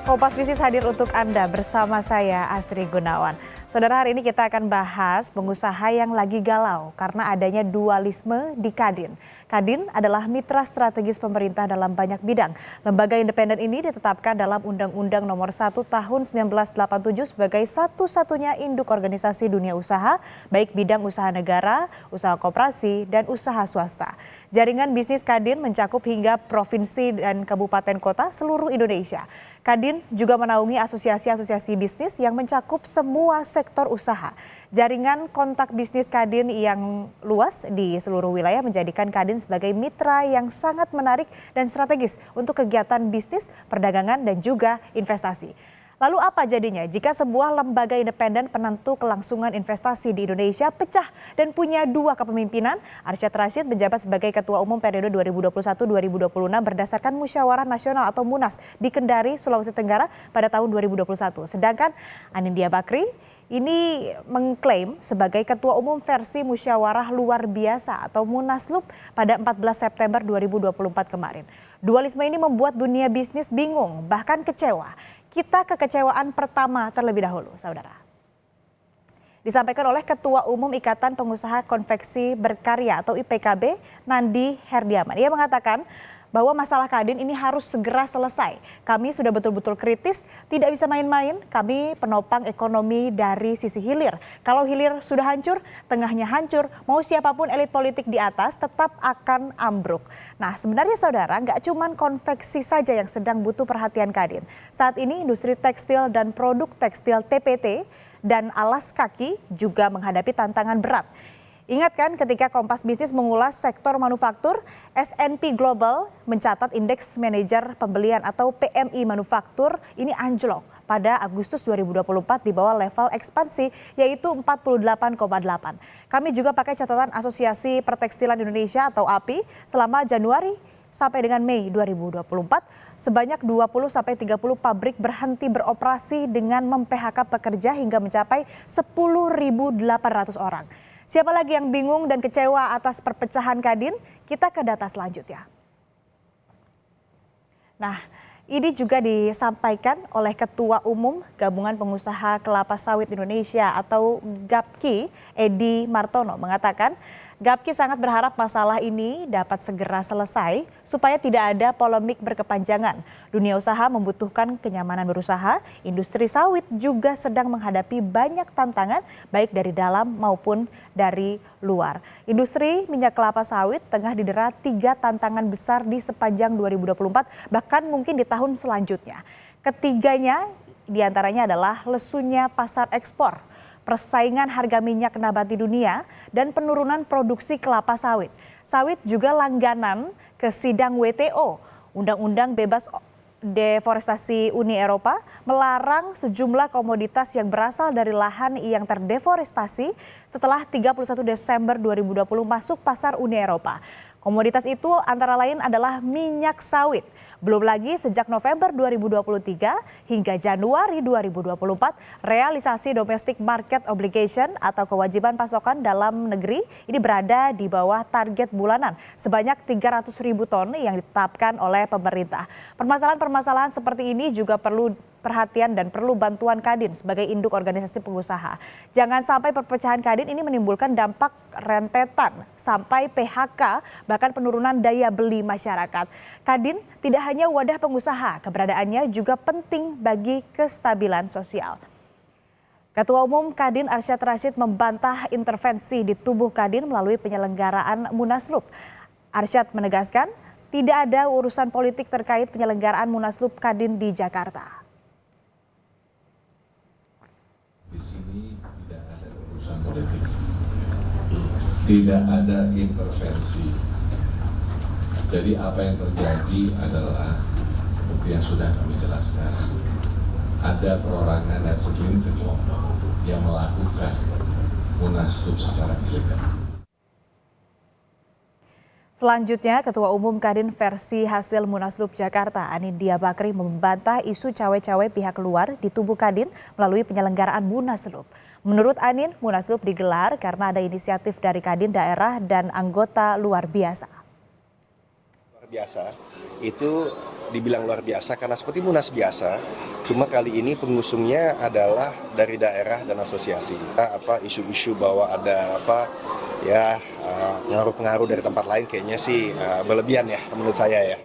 Kompas Bisnis hadir untuk Anda bersama saya Asri Gunawan. Saudara, hari ini kita akan bahas pengusaha yang lagi galau karena adanya dualisme di Kadin. Kadin adalah mitra strategis pemerintah dalam banyak bidang. Lembaga independen ini ditetapkan dalam Undang-Undang Nomor 1 Tahun 1987 sebagai satu-satunya induk organisasi dunia usaha, baik bidang usaha negara, usaha koperasi, dan usaha swasta. Jaringan bisnis Kadin mencakup hingga provinsi dan kabupaten kota seluruh Indonesia. Kadin juga menaungi asosiasi-asosiasi bisnis yang mencakup semua sektor usaha. Jaringan kontak bisnis Kadin yang luas di seluruh wilayah menjadikan Kadin sebagai mitra yang sangat menarik dan strategis untuk kegiatan bisnis, perdagangan, dan juga investasi. Lalu apa jadinya jika sebuah lembaga independen penentu kelangsungan investasi di Indonesia pecah dan punya dua kepemimpinan? Arsyad Rashid menjabat sebagai Ketua Umum periode 2021-2026 berdasarkan Musyawarah Nasional atau Munas di Kendari, Sulawesi Tenggara pada tahun 2021. Sedangkan Anindya Bakri ini mengklaim sebagai Ketua Umum versi Musyawarah Luar Biasa atau Munaslup pada 14 September 2024 kemarin. Dualisme ini membuat dunia bisnis bingung, bahkan kecewa. Kita ke kekecewaan pertama terlebih dahulu, saudara. Disampaikan oleh Ketua Umum Ikatan Pengusaha Konveksi Berkarya atau IPKB, Nandi Herdiaman. Ia mengatakan bahwa masalah Kadin ini harus segera selesai. Kami sudah betul-betul kritis, tidak bisa main-main. Kami penopang ekonomi dari sisi hilir. Kalau hilir sudah hancur, tengahnya hancur, mau siapapun elit politik di atas tetap akan ambruk. Nah, sebenarnya saudara, nggak cuma konveksi saja yang sedang butuh perhatian Kadin. Saat ini industri tekstil dan produk tekstil TPT dan alas kaki juga menghadapi tantangan berat. Ingat kan ketika Kompas Bisnis mengulas sektor manufaktur, S&P Global mencatat indeks manajer pembelian atau PMI manufaktur ini anjlok pada Agustus 2024 di bawah level ekspansi yaitu 48,8. Kami juga pakai catatan Asosiasi Pertekstilan Indonesia atau API selama Januari sampai dengan Mei 2024 sebanyak 20-30 pabrik berhenti beroperasi dengan mem-PHK pekerja hingga mencapai 10.800 orang. Siapa lagi yang bingung dan kecewa atas perpecahan Kadin? Kita ke data selanjutnya. Nah, ini juga disampaikan oleh Ketua Umum Gabungan Pengusaha Kelapa Sawit Indonesia atau GAPKI, Edi Martono, mengatakan GAPKI sangat berharap masalah ini dapat segera selesai supaya tidak ada polemik berkepanjangan. Dunia usaha membutuhkan kenyamanan berusaha, industri sawit juga sedang menghadapi banyak tantangan baik dari dalam maupun dari luar. Industri minyak kelapa sawit tengah didera 3 tantangan besar di sepanjang 2024 bahkan mungkin di tahun selanjutnya. Ketiganya diantaranya adalah lesunya pasar ekspor, persaingan harga minyak nabati dunia, dan penurunan produksi kelapa sawit. Sawit juga langganan ke sidang WTO. Undang-undang bebas deforestasi Uni Eropa melarang sejumlah komoditas yang berasal dari lahan yang terdeforestasi setelah 31 Desember 2020 masuk pasar Uni Eropa. Komoditas itu antara lain adalah minyak sawit. Belum lagi sejak November 2023 hingga Januari 2024, realisasi domestic market obligation atau kewajiban pasokan dalam negeri ini berada di bawah target bulanan sebanyak 300.000 ton yang ditetapkan oleh pemerintah. Permasalahan-permasalahan seperti ini juga perlu perhatian dan perlu bantuan Kadin sebagai induk organisasi pengusaha. Jangan sampai perpecahan Kadin ini menimbulkan dampak rentetan sampai PHK bahkan penurunan daya beli masyarakat. Kadin tidak hanya wadah pengusaha, keberadaannya juga penting bagi kestabilan sosial. Ketua Umum Kadin Arsyad Rashid membantah intervensi di tubuh Kadin melalui penyelenggaraan Munaslup. Arsyad menegaskan tidak ada urusan politik terkait penyelenggaraan Munaslup Kadin di Jakarta. Di sini tidak ada urusan politik, tidak ada intervensi. Jadi apa yang terjadi adalah seperti yang sudah kami jelaskan, ada perorangan dan segelintir kelompok yang melakukan munaslup secara ilegal. Selanjutnya, Ketua Umum Kadin versi hasil Munaslup Jakarta, Anindya Bakri membantah isu cawe-cawe pihak luar di tubuh Kadin melalui penyelenggaraan Munaslup. Menurut Anin, Munaslup digelar karena ada inisiatif dari Kadin daerah dan anggota luar biasa. biasa, itu dibilang luar biasa karena seperti Munas biasa, cuma kali ini pengusungnya adalah dari daerah dan asosiasi. Isu-isu bahwa ada pengaruh-pengaruh dari tempat lain kayaknya sih berlebihan ya menurut saya ya.